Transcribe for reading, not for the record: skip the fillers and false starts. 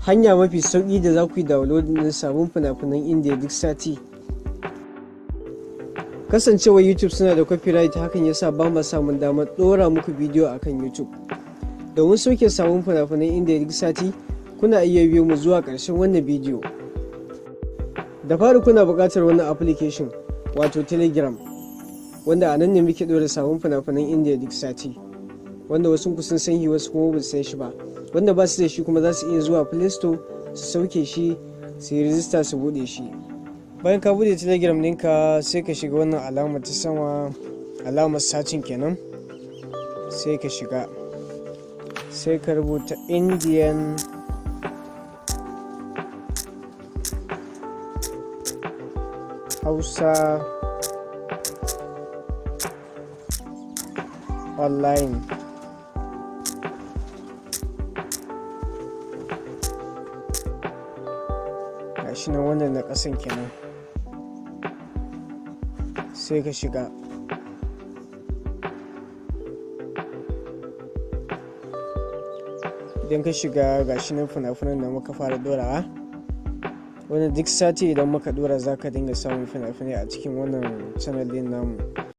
hanya mafi sauƙi da za ku yi downloading din sabon fina-finan Indiya duk sati. Kasancewar YouTube suna da copyright, hakan yasa ba ma samun damar ɗora muku bidiyo akan YouTube. Domin sauke sabon fina-finan Indiya duk sati, kuna iya biyo mu zuwa ƙarshen wannan bidiyo. Da fari kuna buƙatar wannan application wato Telegram, wanda a nan ne muke ɗora sabon fina-finan Indiya duk sati, wanda wasu sun san shi wasu kuma ba su san shi ba. Wanda ba su da shi kuma za su iya zuwa Play Store su sauke shi, su yi rijista su buɗe shi. Bayan ka buɗe Telegram ɗinka sai ka shiga wannan alamar ta sama, alamar searching kenan, sai ka shiga, sai ka rubuta Indian Hausa online. Gashi nan wannan na ƙasan kenan, sai ka shiga. Idan ka shiga gashi nan fina-finan da muka fara dorawa, wanda duk sati idan muka dora za ka dinga samun fina-finai a cikin wannan channel din namu.